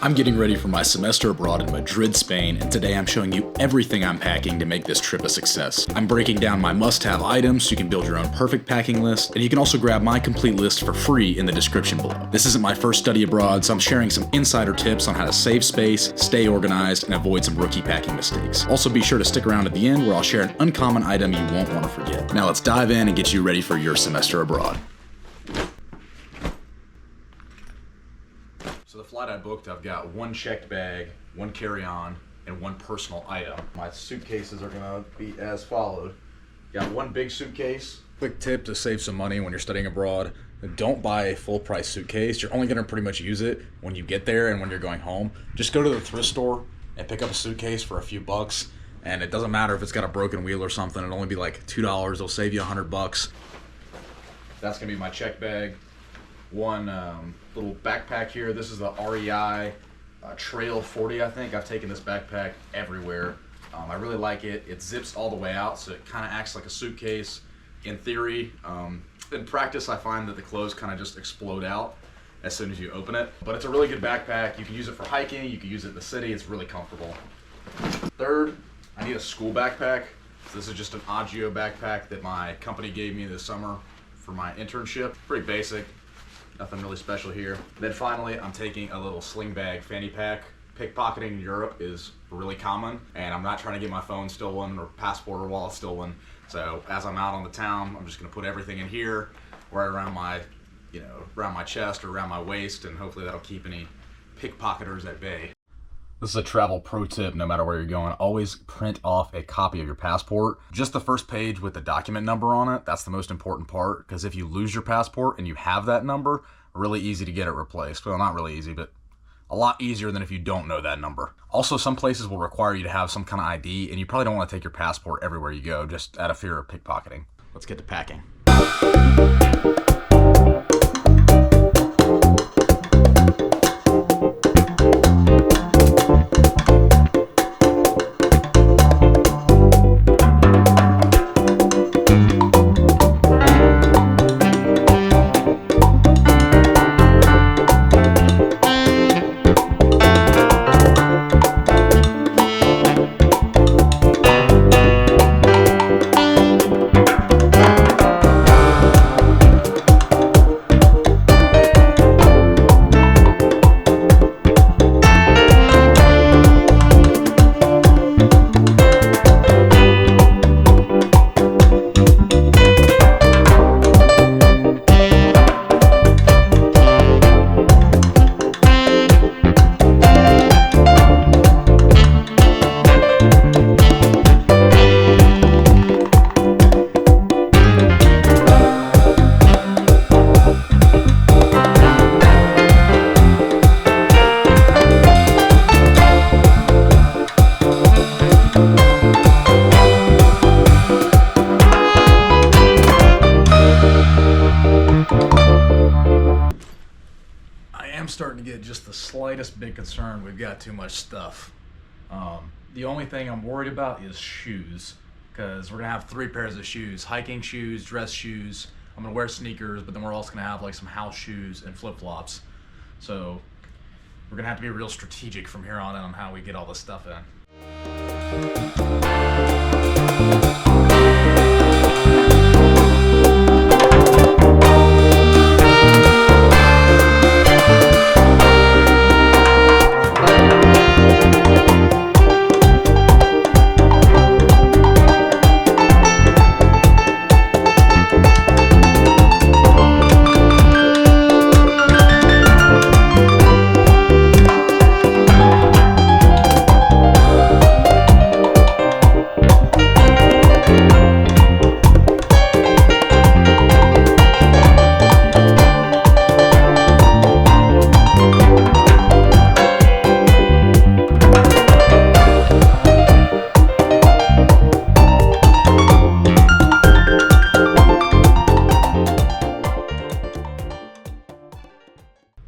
I'm getting ready for my semester abroad in Madrid, Spain, and today I'm showing you everything I'm packing to make this trip a success. I'm breaking down my must-have items so you can build your own perfect packing list, and you can also grab my complete list for free in the description below. This isn't my first study abroad, so I'm sharing some insider tips on how to save space, stay organized, and avoid some rookie packing mistakes. Also be sure to stick around at the end where I'll share an uncommon item you won't want to forget. Now let's dive in and get you ready for your semester abroad. So the flight I booked, I've got one checked bag, one carry-on, and one personal item. My suitcases are gonna be as followed. Got one big suitcase. Quick tip to save some money when you're studying abroad: don't buy a full price suitcase. You're only gonna pretty much use it when you get there and when you're going home. Just go to the thrift store and pick up a suitcase for a few bucks. And it doesn't matter if it's got a broken wheel or something. It'll only be like $2. It'll save you $100. That's gonna be my check bag. One little backpack here. This is the REI Trail 40, I think. I've taken this backpack everywhere. I really like it. It zips all the way out, so it kind of acts like a suitcase in theory. In practice, I find that the clothes kind of just explode out as soon as you open it. But it's a really good backpack. You can use it for hiking. You can use it in the city. It's really comfortable. Third, I need a school backpack. So this is just an Agio backpack that my company gave me this summer for my internship. Pretty basic. Nothing really special here. Then finally, I'm taking a little sling bag fanny pack. Pickpocketing in Europe is really common, and I'm not trying to get my phone stolen or passport or wallet stolen. So as I'm out on the town, I'm just gonna put everything in here, right around my, around my chest or around my waist, and hopefully that'll keep any pickpocketers at bay. This is a travel pro tip. No matter where you're going, always print off a copy of your passport. Just the first page with the document number on it. That's the most important part, because if you lose your passport and you have that number, really easy to get it replaced. Well, not really easy, but a lot easier than if you don't know that number. Also, some places will require you to have some kind of ID, and you probably don't want to take your passport everywhere you go, just out of fear of pickpocketing. Let's get to packing. Starting to get just the slightest bit concerned we've got too much stuff. The only thing I'm worried about is shoes, because we're gonna have 3 pairs of shoes: hiking shoes, dress shoes. I'm gonna wear sneakers, but then we're also gonna have like some house shoes and flip-flops. So we're gonna have to be real strategic from here on in on how we get all this stuff in.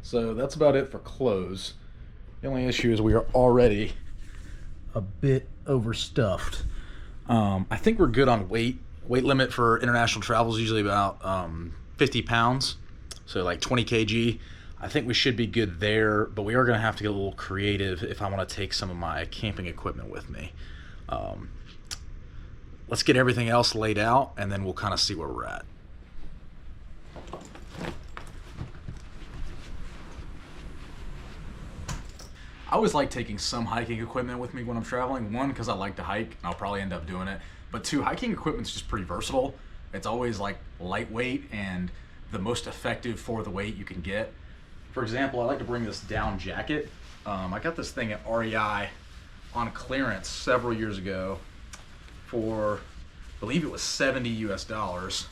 So that's about it for clothes. The only issue is we are already a bit overstuffed. I think we're good on weight. Weight limit for international travel is usually about 50 pounds, so like 20 kg. I think we should be good there, but we are going to have to get a little creative if I want to take some of my camping equipment with me. Let's get everything else laid out, and then we'll kind of see where we're at. I always like taking some hiking equipment with me when I'm traveling. One, because I like to hike, and I'll probably end up doing it. But two, hiking equipment's just pretty versatile. It's always like lightweight and the most effective for the weight you can get. For example, I like to bring this down jacket. I got this thing at REI on clearance several years ago for, I believe it was $70 US.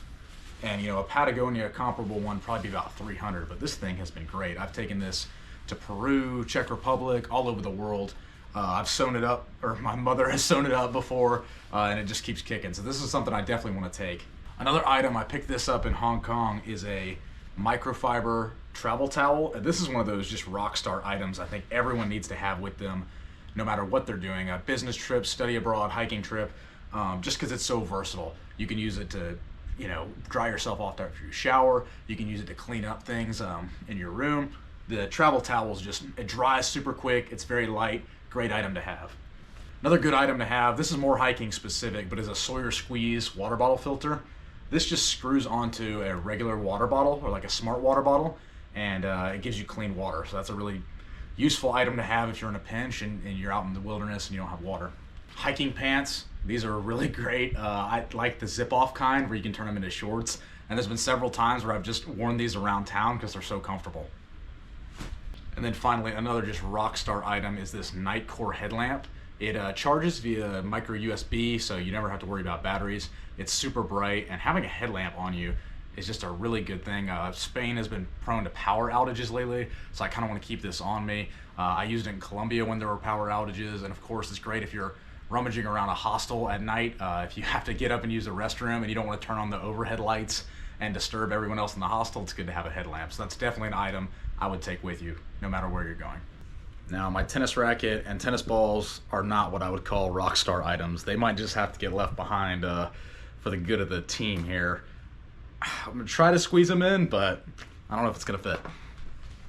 And a Patagonia comparable one probably be about 300, but this thing has been great. I've taken this to Peru, Czech Republic, all over the world. I've sewn it up, or my mother has sewn it up before, and it just keeps kicking. So this is something I definitely want to take. Another item, I picked this up in Hong Kong, is a microfiber travel towel. This is one of those just rock star items I think everyone needs to have with them, no matter what they're doing, a business trip, study abroad, hiking trip, just because it's so versatile. You can use it to dry yourself off after you shower. You can use it to clean up things in your room. The travel towel is it dries super quick. It's very light, great item to have. Another good item to have, this is more hiking specific, but is a Sawyer Squeeze water bottle filter. This just screws onto a regular water bottle or like a smart water bottle, and it gives you clean water. So that's a really useful item to have if you're in a pinch and you're out in the wilderness and you don't have water. Hiking pants, these are really great. I like the zip off kind where you can turn them into shorts. And there's been several times where I've just worn these around town because they're so comfortable. And then finally, another just rock star item is this night core headlamp. It charges via micro USB, so you never have to worry about batteries. It's super bright, and having a headlamp on you is just a really good thing. Spain has been prone to power outages lately, so I kind of want to keep this on me. I used it in Colombia when there were power outages, and of course it's great if you're rummaging around a hostel at night. If you have to get up and use a restroom and you don't want to turn on the overhead lights and disturb everyone else in the hostel, it's good to have a headlamp. So that's definitely an item I would take with you no matter where you're going. Now, my tennis racket and tennis balls are not what I would call rock star items. They might just have to get left behind for the good of the team here. I'm gonna try to squeeze them in, but I don't know if it's gonna fit.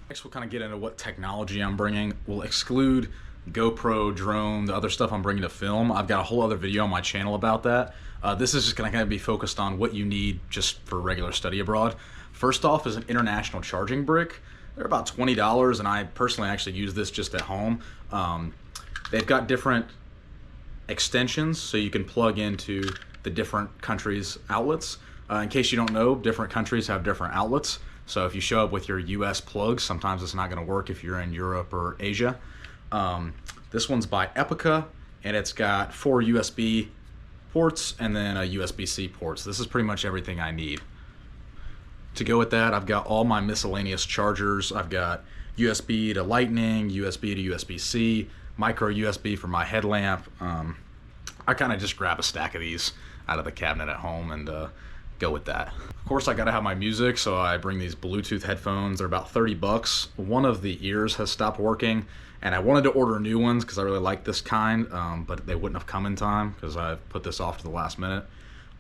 Next, we'll kind of get into what technology I'm bringing. We'll exclude GoPro, drone, the other stuff I'm bringing to film. I've got a whole other video on my channel about that. This is just gonna kind of be focused on what you need just for regular study abroad. First off is an international charging brick. They're about $20, and I personally actually use this just at home. They've got different extensions, so you can plug into the different countries' outlets. In case you don't know, different countries have different outlets. So if you show up with your US plugs, sometimes it's not gonna work if you're in Europe or Asia. This one's by Alpaca, and it's got 4 USB ports and then a USB-C port. So this is pretty much everything I need. To go with that, I've got all my miscellaneous chargers. I've got USB to Lightning, USB to USB-C, micro USB for my headlamp. I kind of just grab a stack of these out of the cabinet at home and go with that. Of course, I gotta have my music, so I bring these Bluetooth headphones. They're about 30 bucks. One of the ears has stopped working, and I wanted to order new ones because I really like this kind, but they wouldn't have come in time because I put this off to the last minute.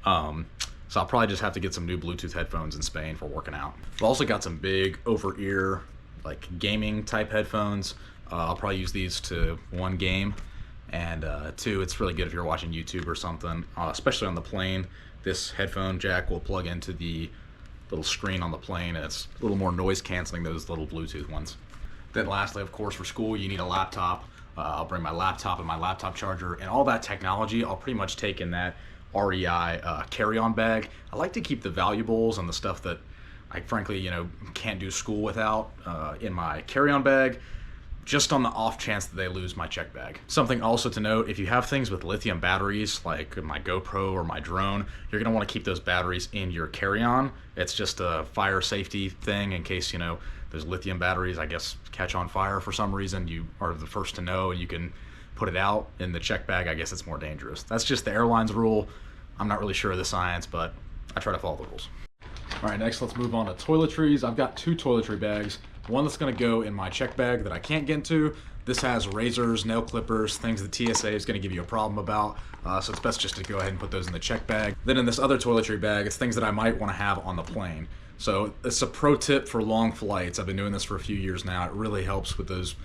So I'll probably just have to get some new Bluetooth headphones in Spain for working out. I've also got some big over-ear, like gaming type headphones. I'll probably use these to 1 game, and 2, it's really good if you're watching YouTube or something, especially on the plane. This headphone jack will plug into the little screen on the plane, and it's a little more noise canceling those little Bluetooth ones. Then lastly, of course, for school, you need a laptop. I'll bring my laptop and my laptop charger, and all that technology I'll pretty much take in that REI carry-on bag. I like to keep the valuables and the stuff that I frankly can't do school without in my carry-on bag, just on the off chance that they lose my check bag. Something also to note, if you have things with lithium batteries like my GoPro or my drone, you're gonna want to keep those batteries in your carry-on. It's just a fire safety thing in case those lithium batteries, I guess, catch on fire for some reason. You are the first to know, and you can put it out. In the check bag, I guess it's more dangerous. That's just the airline's rule. I'm not really sure of the science, but I try to follow the rules. All right, next let's move on to toiletries. I've got 2 toiletry bags. One that's gonna go in my check bag that I can't get into. This has razors, nail clippers, things the TSA is gonna give you a problem about. So it's best just to go ahead and put those in the check bag. Then in this other toiletry bag, it's things that I might wanna have on the plane. So it's a pro tip for long flights. I've been doing this for a few years now. It really helps with those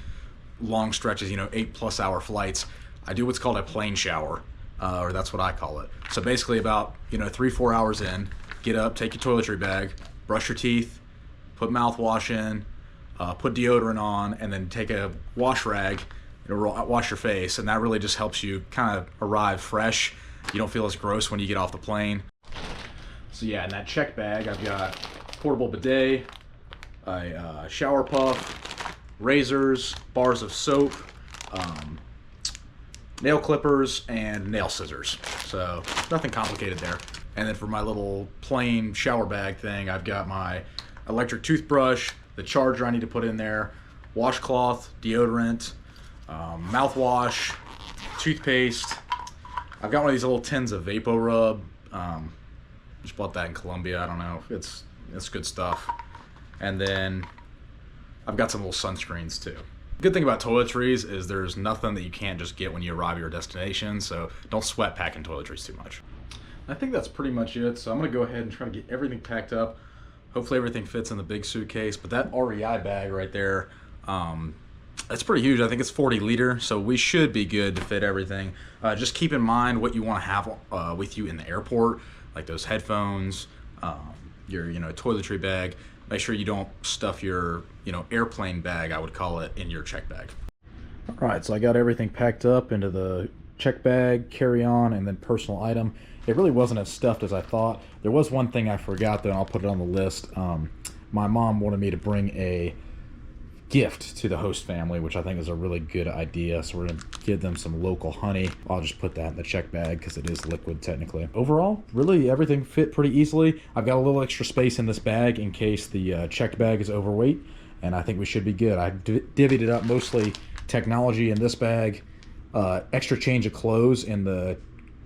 long stretches, 8+ hour flights. I do what's called a plane shower, or that's what I call it. So basically about 3-4 hours in, get up, take your toiletry bag, brush your teeth, put mouthwash in, put deodorant on, and then take a wash rag, wash your face, and that really just helps you kind of arrive fresh. You don't feel as gross when you get off the plane. So yeah, in that check bag, I've got portable bidet, a shower puff, razors, bars of soap, nail clippers, and nail scissors. So nothing complicated there. And then for my little plain shower bag thing, I've got my electric toothbrush, the charger I need to put in there, washcloth, deodorant, mouthwash, toothpaste. I've got one of these little tins of Vapo Rub. Just bought that in Colombia. I don't know. It's good stuff. And then I've got some little sunscreens too. The good thing about toiletries is there's nothing that you can't just get when you arrive at your destination, so don't sweat packing toiletries too much. I think that's pretty much it. So I'm gonna go ahead and try to get everything packed up. Hopefully everything fits in the big suitcase, but that REI bag right there, it's pretty huge. I think it's 40 liter, so we should be good to fit everything. Just keep in mind what you want to have with you in the airport, like those headphones, your toiletry bag. Make sure you don't stuff your airplane bag, I would call it, in your check bag. All right, so I got everything packed up into the check bag, carry-on, and then personal item. It really wasn't as stuffed as I thought. There was one thing I forgot, though, and I'll put it on the list. My mom wanted me to bring a gift to the host family, which I think is a really good idea. So we're gonna give them some local honey. I'll just put that in the check bag because it is liquid technically. Overall, really everything fit pretty easily. I've got a little extra space in this bag in case the checked bag is overweight, and I think we should be good. I divvied it up, mostly technology in this bag, extra change of clothes in the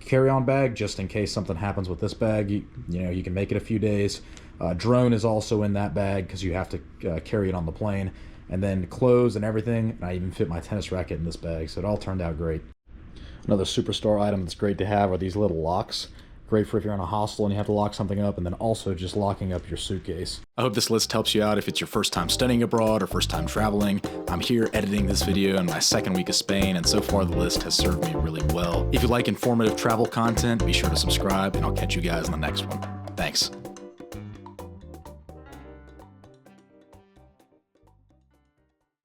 carry-on bag just in case something happens with this bag. You can make it a few days. Drone is also in that bag because you have to carry it on the plane. And then clothes and everything. And I even fit my tennis racket in this bag, so it all turned out great. Another superstar item that's great to have are these little locks. Great for if you're in a hostel and you have to lock something up, and then also just locking up your suitcase. I hope this list helps you out if it's your first time studying abroad or first time traveling. I'm here editing this video in my second week of Spain, and so far the list has served me really well. If you like informative travel content, be sure to subscribe, and I'll catch you guys in the next one. Thanks.